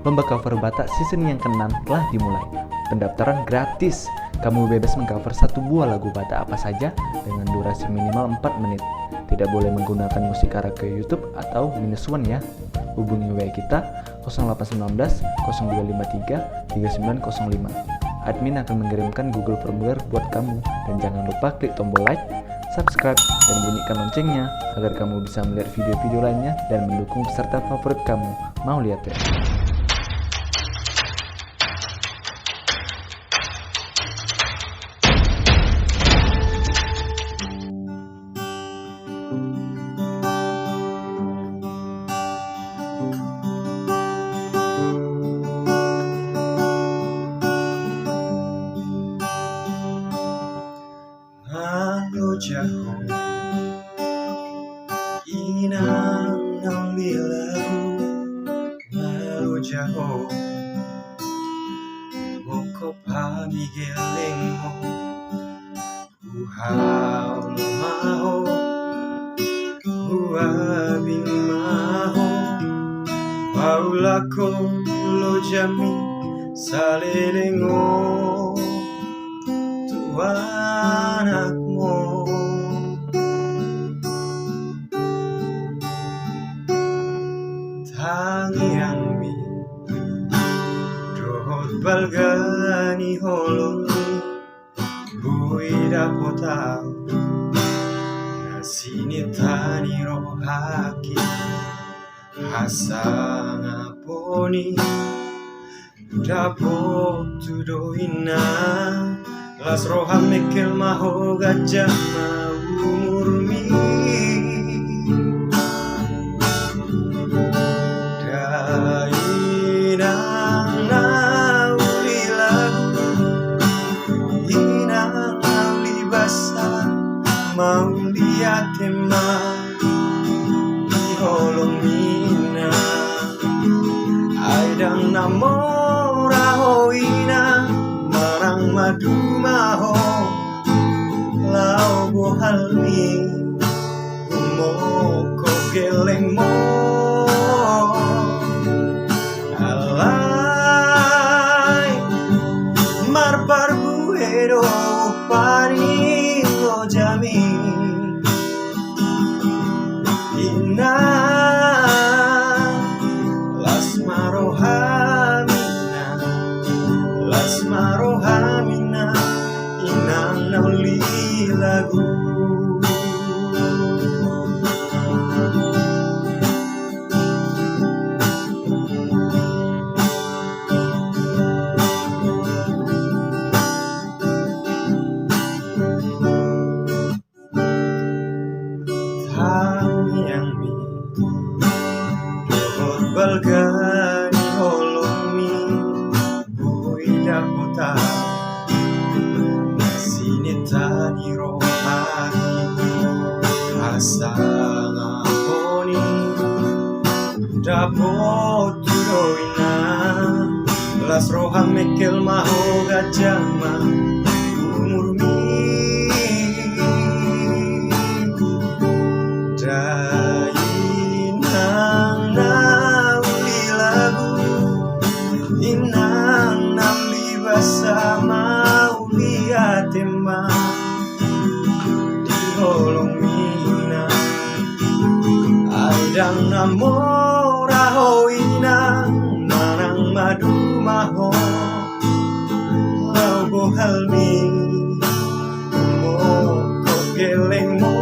Lomba cover Batak season yang ke-6 telah dimulai. Pendaftaran gratis. Kamu bebas mengcover satu buah lagu Batak apa saja dengan durasi minimal 4 menit. Tidak boleh menggunakan musik karaoke YouTube atau -1 ya. Hubungi WA kita 0819 0253 3905. Admin akan mengirimkan Google Formulir buat kamu. Dan jangan lupa klik tombol like, subscribe, dan bunyikan loncengnya agar kamu bisa melihat video-video lainnya dan mendukung peserta favorit kamu. Mau lihat ya? Malu jauh inang nang bilau malu jauh moko pami gelengmo uhau maho uabing maho paulako lo jami salelengo anakmu tangiangmi dohot balgani holoni buida potau nasini tani rohaki hasang aponi dapot tudoina las roham mekel maho gajah umurmi dainang nauli lagu inang nauli basa mau lihat emang di holong mina aidang namora hoina marang madu maho lau bohalmi umoko geleng mo alai marbar buero pari lo jami ina las marohamina las marohamina inang nauli lagu tangiangmi dohot balgani holongmi buida kota sini tani rohani asang aponi dapot tudoina las roham mekel maho gajama umurmi dainang nauli lagu inang nauli basa mau lihat emang di holong mina aidang namora hoinang marang madu maho lau bohalmi moko geleng mo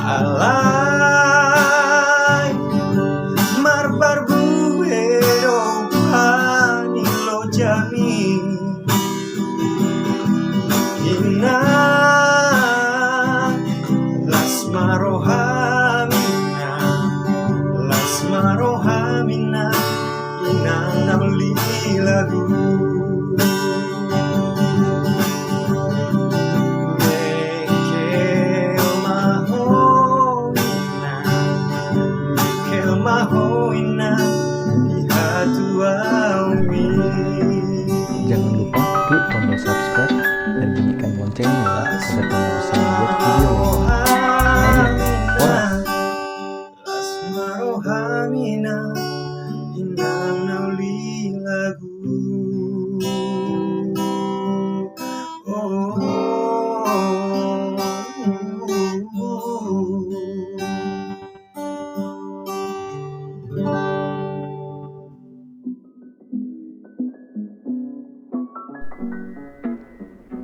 alai marbar buero hani lo jami inna las marohamina inang nauli lagu Jangan lupa klik tombol subscribe dan bunyikan loncengnya ya, agar kamu bisa melihat video lainnya. Las marohamina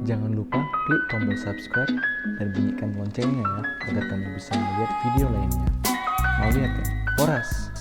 Jangan lupa klik tombol subscribe dan bunyikan loncengnya ya, agar kamu bisa melihat video lainnya. Mau lihat ya? Horas!